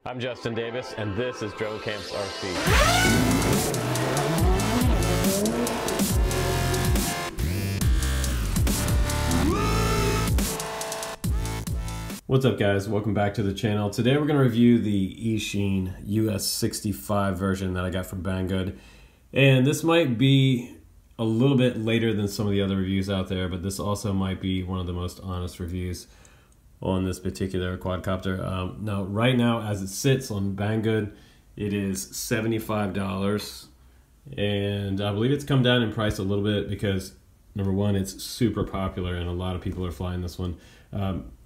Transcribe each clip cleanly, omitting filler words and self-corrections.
I'm Justin Davis, and this is Drone Camps RC. What's up guys, welcome back to the channel. Today we're going to review the Eachine US65 version that I got from Banggood. And this might be a little bit later than some of the other reviews out there, but this also might be one of the most honest reviews on this particular quadcopter. Now, right now, as it sits on Banggood, it is $75. And I believe it's come down in price a little bit because, number one, it's super popular and a lot of people are flying this one.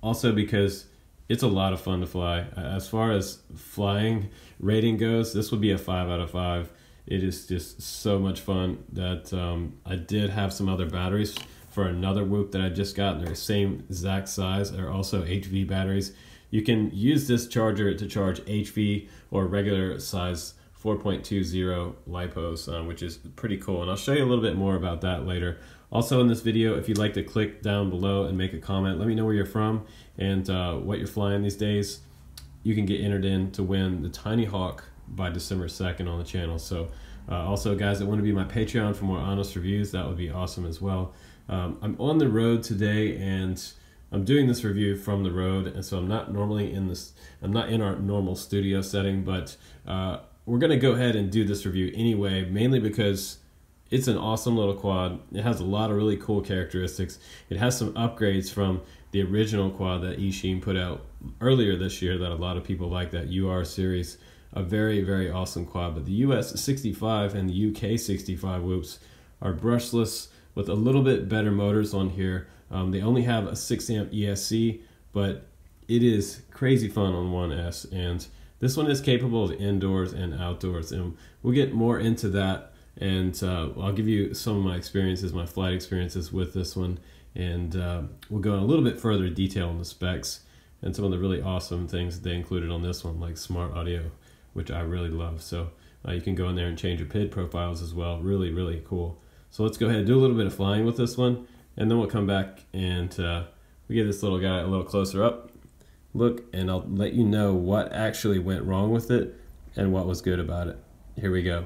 Also because it's a lot of fun to fly. As far as flying rating goes, this would be a 5 out of 5. It is just so much fun that I did have some other batteries for another Whoop that I just got. They're the same exact size. They're also HV batteries. You can use this charger to charge HV or regular size 4.20 LiPos, which is pretty cool. And I'll show you a little bit more about that later. Also in this video, if you'd like to click down below and make a comment, let me know where you're from and what you're flying these days. You can get entered in to win the Tiny Hawk by December 2nd on the channel. So also guys that want to be my Patreon for more honest reviews, that would be awesome as well. I'm on the road today and I'm doing this review from the road, and so I'm not normally in this, I'm not in our normal studio setting, but we're gonna go ahead and do this review anyway, mainly because it's an awesome little quad. It has a lot of really cool characteristics. It has some upgrades from the original quad that Eachine put out earlier this year that a lot of people like, that UR series. A very, very awesome quad. But the US 65 and the UK 65 Whoops are brushless with a little bit better motors on here. They only have a 6 amp ESC, but it is crazy fun on 1S. And this one is capable of indoors and outdoors. And we'll get more into that. And I'll give you some of my experiences, my flight experiences with this one. And we'll go in a little bit further detail on the specs and some of the really awesome things that they included on this one, like smart audio, which I really love. So you can go in there and change your PID profiles as well. Really, really cool. So let's go ahead and do a little bit of flying with this one, and then we'll come back and we get this little guy a little closer up. Look, and I'll let you know what actually went wrong with it and what was good about it. Here we go.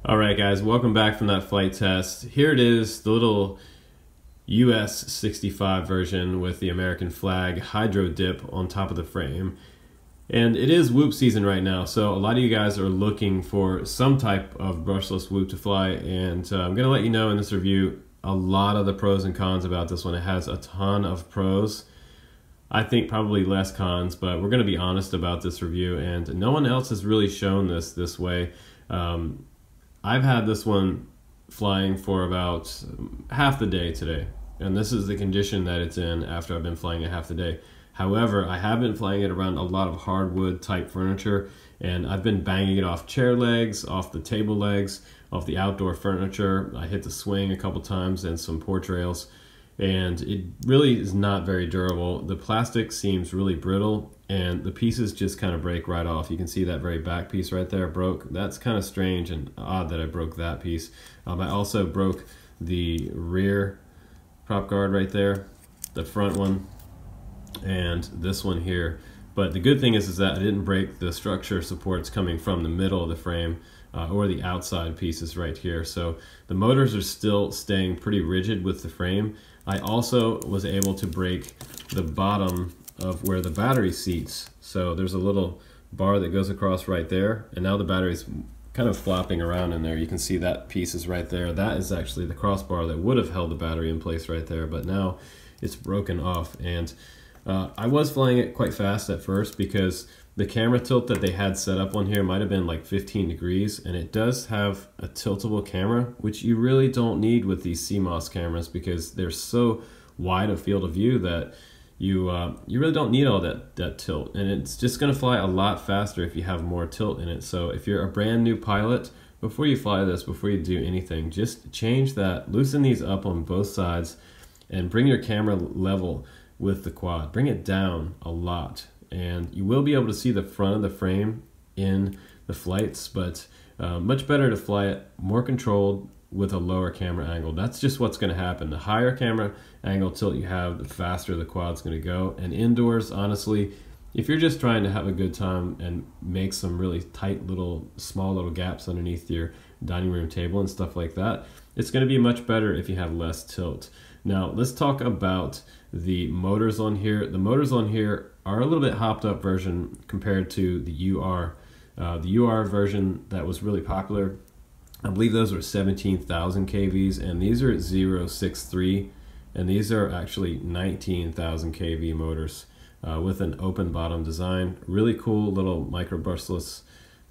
All right, guys, welcome back from that flight test. Here it is, the little US 65 version with the American flag hydro dip on top of the frame. And it is whoop season right now, so a lot of you guys are looking for some type of brushless whoop to fly, and I'm gonna let you know in this review a lot of the pros and cons about this one. It has a ton of pros. I think probably less cons, but we're gonna be honest about this review, and no one else has really shown this way. I've had this one flying for about half the day today, and this is the condition that it's in after I've been flying it half the day. However, I have been flying it around a lot of hardwood type furniture, and I've been banging it off chair legs, off the table legs, off the outdoor furniture. I hit the swing a couple times and some porch rails, and it really is not very durable. The plastic seems really brittle, and the pieces just kind of break right off. You can see that very back piece right there broke. That's kind of strange and odd that I broke that piece. I also broke the rear prop guard right there, the front one, and this one here. But the good thing is that I didn't break the structure supports coming from the middle of the frame or the outside pieces right here. So the motors are still staying pretty rigid with the frame. I also was able to break the bottom of where the battery seats. So there's a little bar that goes across right there, and now the battery's kind of flopping around in there. You can see that piece is right there. That is actually the crossbar that would have held the battery in place right there, but now it's broken off. And I was flying it quite fast at first because the camera tilt that they had set up on here might have been like 15 degrees, and it does have a tiltable camera, which you really don't need with these CMOS cameras because they're so wide a field of view that you really don't need all that tilt, and it's just going to fly a lot faster if you have more tilt in it. So if you're a brand new pilot, before you fly this, before you do anything, just change that, loosen these up on both sides, and bring your camera level with the quad. Bring it down a lot, and you will be able to see the front of the frame in the flights, but much better to fly it more controlled with a lower camera angle. That's just what's going to happen. The higher camera angle tilt you have, the faster the quad's going to go. And indoors, honestly, if you're just trying to have a good time and make some really tight small little gaps underneath your dining room table and stuff like that, it's going to be much better if you have less tilt. Now let's talk about the motors on here. The motors on here are a little bit hopped up version compared to the UR. The UR version that was really popular, I believe those were 17,000 kVs, and these are 063, and these are actually 19,000 kV motors with an open bottom design. Really cool little micro brushless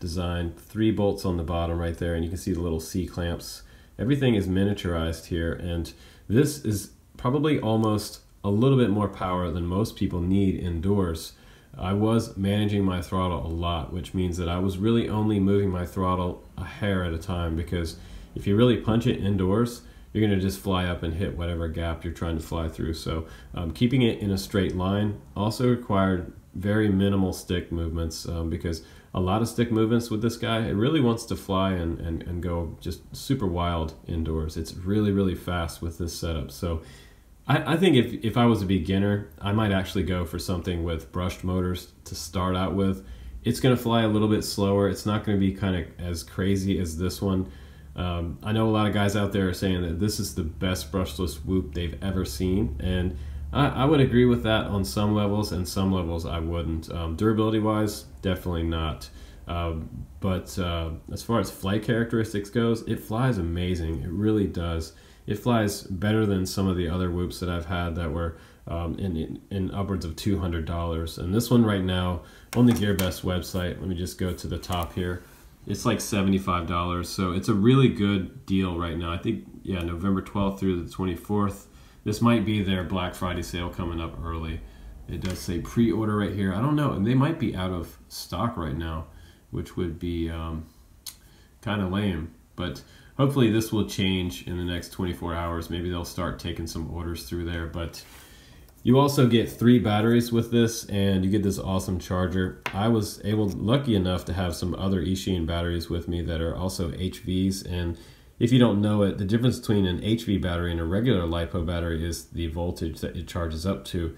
design. 3 bolts on the bottom right there, and you can see the little C clamps. Everything is miniaturized here, and this is probably almost a little bit more power than most people need indoors. I was managing my throttle a lot, which means that I was really only moving my throttle a hair at a time, because if you really punch it indoors, you're going to just fly up and hit whatever gap you're trying to fly through. So keeping it in a straight line also required very minimal stick movements, because a lot of stick movements with this guy, it really wants to fly and go just super wild indoors. It's really, really fast with this setup. So I think if I was a beginner, I might actually go for something with brushed motors to start out with. It's going to fly a little bit slower. It's not going to be kind of as crazy as this one. I know a lot of guys out there are saying that this is the best brushless whoop they've ever seen, and I would agree with that on some levels, and some levels I wouldn't. Durability wise, definitely not. But as far as flight characteristics goes, it flies amazing. It really does. It flies better than some of the other whoops that I've had that were in upwards of $200. And this one right now on the GearBest website, let me just go to the top here, it's like $75. So it's a really good deal right now. I think, yeah, November 12th through the 24th. This might be their Black Friday sale coming up early. It does say pre-order right here. I don't know, and they might be out of stock right now, which would be kind of lame. But hopefully this will change in the next 24 hours. Maybe they'll start taking some orders through there. But you also get 3 batteries with this, and you get this awesome charger. I was lucky enough to have some other Eachine batteries with me that are also HVs. And if you don't know it, the difference between an HV battery and a regular LiPo battery is the voltage that it charges up to.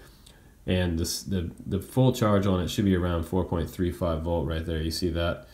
And the full charge on it should be around 4.35 volt right there. You see that?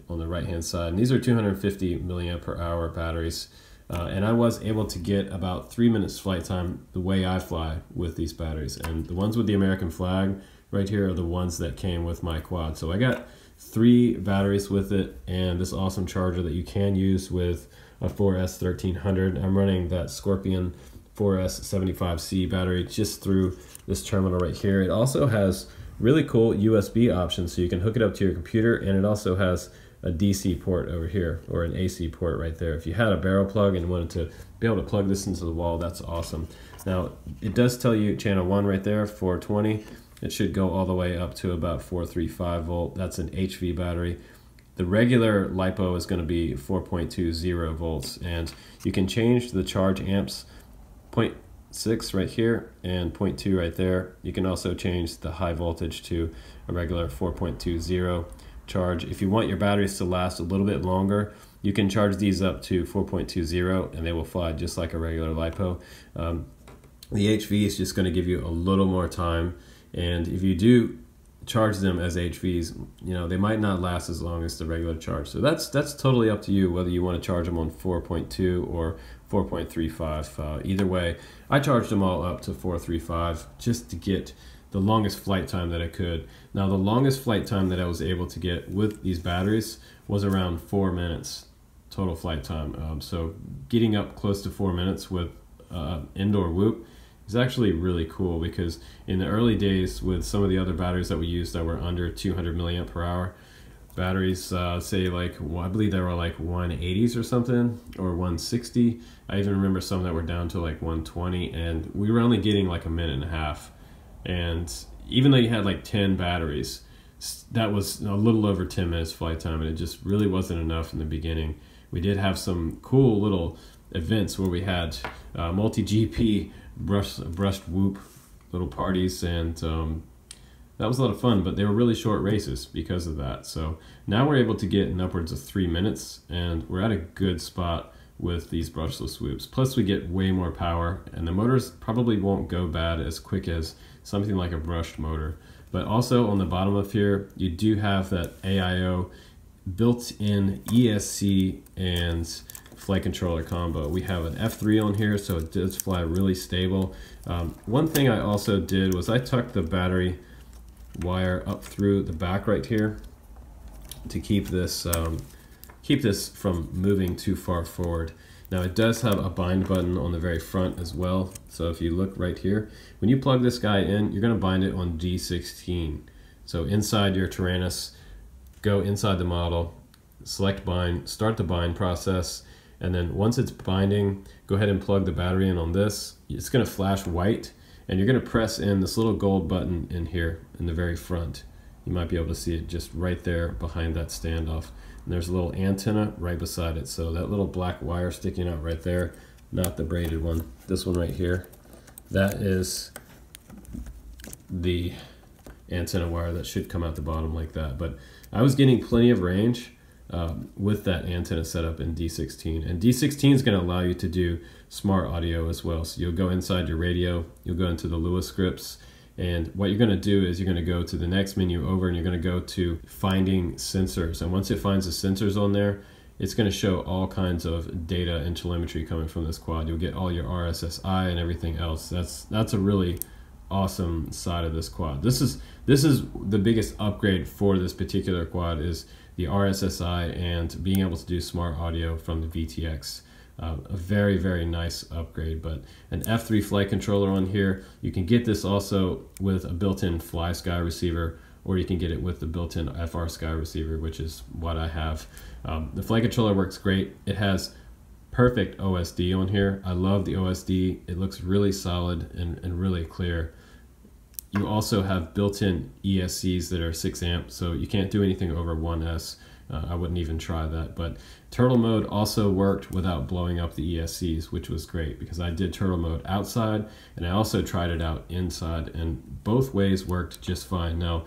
on the right hand side. And these are 250 milliamp per hour batteries. And I was able to get about 3 minutes flight time the way I fly with these batteries. And the ones with the American flag right here are the ones that came with my quad. So I got 3 batteries with it, and this awesome charger that you can use with a 4S 1300. I'm running that Scorpion 4S 75C battery just through this terminal right here. It also has really cool USB options, so you can hook it up to your computer, and it also has a DC port over here, or an AC port right there. If you had a barrel plug and wanted to be able to plug this into the wall, that's awesome. Now, it does tell you channel 1 right there, 420. It should go all the way up to about 435 volt. That's an HV battery. The regular LiPo is going to be 4.20 volts, and you can change the charge amps 0.6 right here and 0.2 right there. You can also change the high voltage to a regular 4.20 charge. If you want your batteries to last a little bit longer, you can charge these up to 4.20 and they will fly just like a regular LiPo. The HV is just going to give you a little more time, and if you do charge them as HVs, you know, they might not last as long as the regular charge. So that's totally up to you whether you want to charge them on 4.2 or 4.35. Either way, I charged them all up to 4.35 just to get the longest flight time that I could. Now, the longest flight time that I was able to get with these batteries was around 4 minutes total flight time. So getting up close to 4 minutes with indoor whoop is actually really cool, because in the early days with some of the other batteries that we used that were under 200 milliamp per hour batteries, say like, well, I believe they were like 180s or something, or 160. I even remember some that were down to like 120, and we were only getting like a minute and a half. And even though you had like 10 batteries, that was a little over 10 minutes flight time, and it just really wasn't enough in the beginning. We did have some cool little events where we had multi-GP brushed whoop little parties, and that was a lot of fun, but they were really short races because of that. So now we're able to get in upwards of 3 minutes, and we're at a good spot with these brushless whoops. Plus we get way more power, and the motors probably won't go bad as quick as something like a brushed motor. But also on the bottom of here, you do have that AIO built-in ESC and flight controller combo. We have an F3 on here, so it does fly really stable. One thing I also did was I tucked the battery wire up through the back right here to keep this from moving too far forward. Now it does have a bind button on the very front as well. So if you look right here, when you plug this guy in, you're going to bind it on D16. So inside your Taranis, go inside the model, select bind, start the bind process, and then once it's binding, go ahead and plug the battery in on this. It's going to flash white, and you're going to press in this little gold button in here in the very front. You might be able to see it just right there behind that standoff. And there's a little antenna right beside it. So that little black wire sticking out right there, not the braided one, this one right here, that is the antenna wire that should come out the bottom like that. But I was getting plenty of range with that antenna setup in D16. And D16 is going to allow you to do smart audio as well. So you'll go inside your radio, you'll go into the Lua scripts, and what you're going to do is you're going to go to the next menu over, and you're going to go to finding sensors. And once it finds the sensors on there, it's going to show all kinds of data and telemetry coming from this quad. You'll get all your RSSI and everything else. That's a really awesome side of this quad. This is the biggest upgrade for this particular quad, is the RSSI and being able to do smart audio from the VTX. A very, very nice upgrade. But an F3 flight controller on here. You can get this also with a built-in FlySky receiver, or you can get it with the built-in FrSky receiver, which is what I have. The flight controller works great. It has perfect OSD on here. I love the OSD. It looks really solid and really clear. You also have built-in ESCs that are 6 amp, so you can't do anything over 1S. I wouldn't even try that. But turtle mode also worked without blowing up the ESCs, which was great, because I did turtle mode outside and I also tried it out inside, and both ways worked just fine. Now,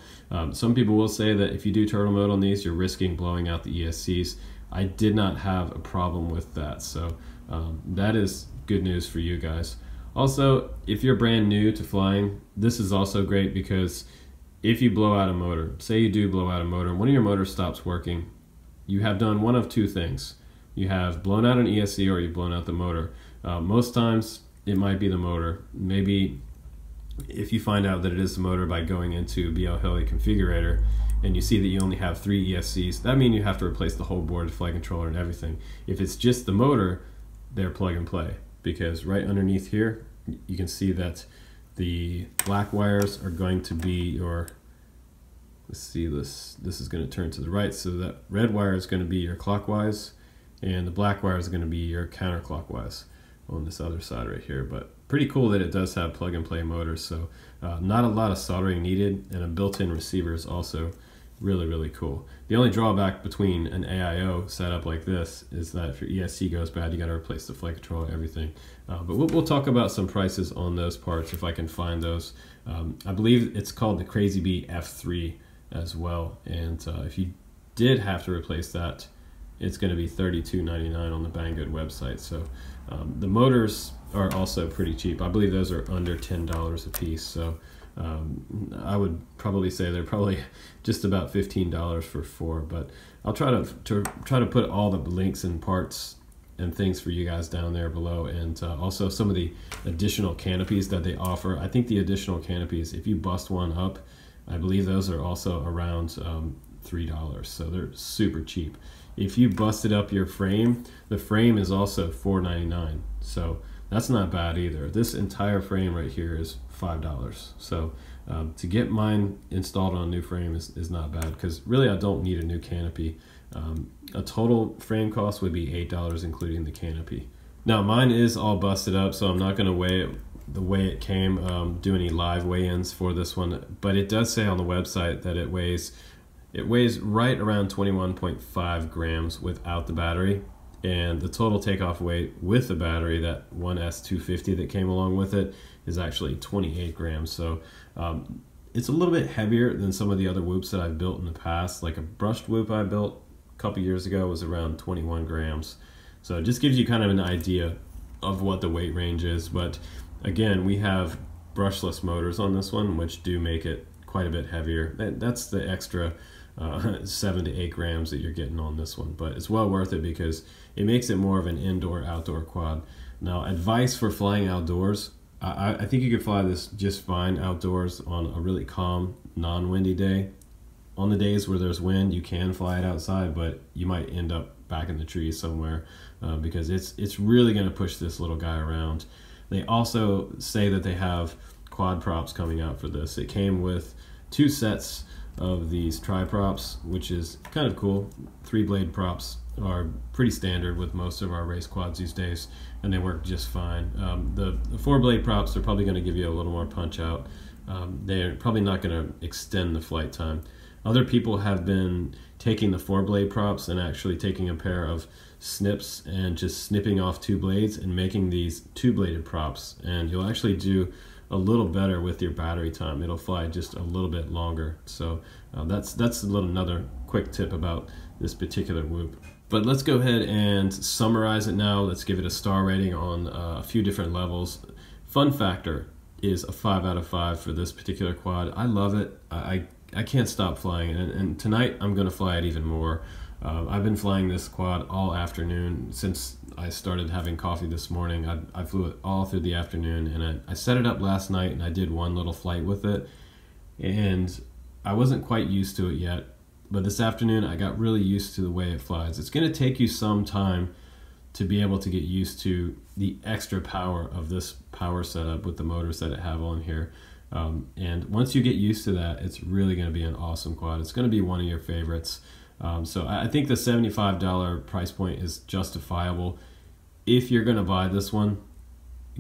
some people will say that if you do turtle mode on these, you're risking blowing out the ESCs. I did not have a problem with that, so that is good news for you guys. Also, if you're brand new to flying, this is also great, because if you blow out a motor, say you do blow out a motor, one of your motors stops working, you have done one of two things. You have blown out an ESC or you've blown out the motor. Most times it might be the motor. Maybe if you find out that it is the motor by going into BL Heli Configurator and you see that you only have 3 ESCs, that means you have to replace the whole board, flight controller, and everything. If it's just the motor, they're plug and play, because right underneath here, you can see that the black wires are going to be your, let's see, this is going to turn to the right, so that red wire is going to be your clockwise, and the black wire is going to be your counterclockwise on this other side right here. But pretty cool that it does have plug and play motors, so not a lot of soldering needed, and a built-in receiver is also really, really cool. The only drawback between an AIO setup like this is that if your ESC goes bad, you got to replace the flight controller, everything. But we'll talk about some prices on those parts if I can find those. I believe it's called the Crazy Bee F3 as well, and if you did have to replace that, it's going to be $32.99 on the Banggood website. So the motors are also pretty cheap. I believe those are under $10 a piece. So I would probably say they're probably just about $15 for 4. But I'll try to put all the links and parts and things for you guys down there below, and also some of the additional canopies that they offer. I think the additional canopies, if you bust one up, I believe those are also around $3. So they're super cheap. If you busted up your frame, the frame is also $4.99, so that's not bad either. This entire frame right here is $5. So to get mine installed on a new frame is not bad, because really I don't need a new canopy. A total frame cost would be $8 including the canopy. Now mine is all busted up, so I'm not going to weigh it the way it came, do any live weigh-ins for this one, but it does say on the website that it weighs right around 21.5 grams without the battery, and the total takeoff weight with the battery, that 1S250 that came along with it, is actually 28 grams. So it's a little bit heavier than some of the other whoops that I've built in the past. Like a brushed whoop I built a couple years ago was around 21 grams. So it just gives you kind of an idea of what the weight range is. But again, we have brushless motors on this one, which do make it quite a bit heavier. That's the extra 7 to 8 grams that you're getting on this one, but it's well worth it because it makes it more of an indoor-outdoor quad. Now, advice for flying outdoors, I think you could fly this just fine outdoors on a really calm, non-windy day. On the days where there's wind, you can fly it outside, but you might end up back in the trees somewhere because it's really going to push this little guy around. They also say that they have quad props coming out for this. It came with 2 sets of these tri-props, which is kind of cool. 3-blade props are pretty standard with most of our race quads these days, and they work just fine. The 4-blade props are probably going to give you a little more punch out. They're probably not going to extend the flight time. Other people have been taking the 4-blade props and actually taking a pair of snips and just snipping off 2 blades and making these 2-bladed props, and you'll actually do a little better with your battery time. It'll fly just a little bit longer. So that's another quick tip about this particular whoop. But let's go ahead and summarize it now. Let's give it a star rating on a few different levels. Fun factor is a 5 out of 5 for this particular quad. I love it. I can't stop flying it, and tonight I'm going to fly it even more. I've been flying this quad all afternoon since I started having coffee this morning. I flew it all through the afternoon, and I set it up last night and I did one little flight with it, and I wasn't quite used to it yet, but this afternoon I got really used to the way it flies. It's going to take you some time to be able to get used to the extra power of this power setup with the motors that it have on here. And once you get used to that, it's really going to be an awesome quad. It's going to be one of your favorites. So I think the $75 price point is justifiable. If you're going to buy this one,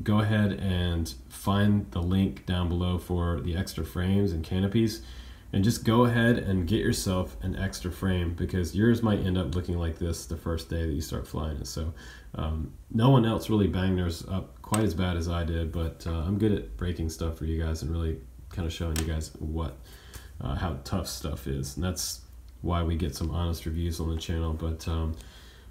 go ahead and find the link down below for the extra frames and canopies, and just go ahead and get yourself an extra frame, because yours might end up looking like this the first day that you start flying it. So no one else really banged theirs up quite as bad as I did, but I'm good at breaking stuff for you guys and really kind of showing you guys how tough stuff is, and that's why we get some honest reviews on the channel. But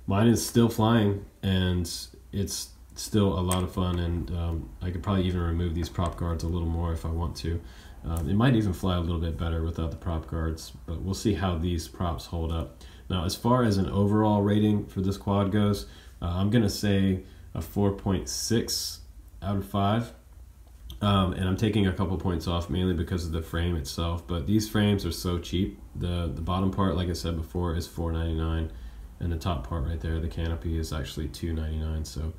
mine is still flying, and it's still a lot of fun, and I could probably even remove these prop guards a little more if I want to. It might even fly a little bit better without the prop guards, but we'll see how these props hold up. Now, as far as an overall rating for this quad goes, I'm gonna say a 4.6 out of 5. And I'm taking a couple points off mainly because of the frame itself, but these frames are so cheap. The bottom part, like I said before, is $4.99, and the top part right there, the canopy, is actually $2.99. So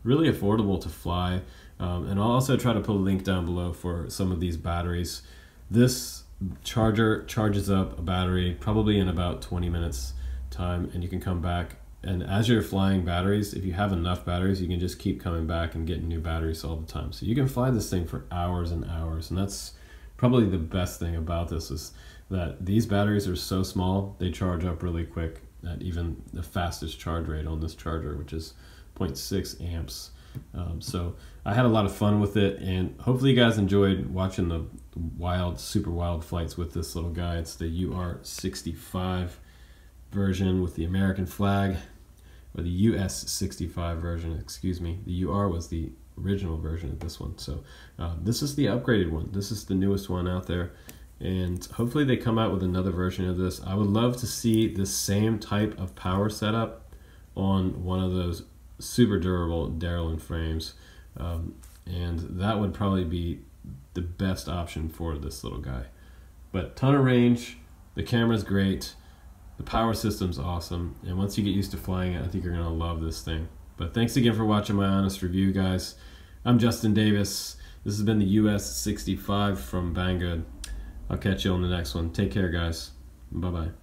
really affordable to fly. And I'll also try to put a link down below for some of these batteries. This charger charges up a battery probably in about 20 minutes time, and you can come back. And as you're flying batteries, if you have enough batteries, you can just keep coming back and getting new batteries all the time. So you can fly this thing for hours and hours. And that's probably the best thing about this, is that these batteries are so small, they charge up really quick at even the fastest charge rate on this charger, which is 0.6 amps. So I had a lot of fun with it, and hopefully you guys enjoyed watching the super wild flights with this little guy. It's the UR65 version with the American flag, or the US 65 version, excuse me. The UR was the original version of this one. So this is the upgraded one. This is the newest one out there, and hopefully they come out with another version of this. I would love to see the same type of power setup on one of those super durable Darolin frames, and that would probably be the best option for this little guy. But ton of range, the camera's great, the power system's awesome, and once you get used to flying it, I think you're gonna love this thing. But thanks again for watching my honest review, guys. I'm Justin Davis. This has been the US 65 from Banggood. I'll catch you on the next one. Take care, guys. Bye-bye.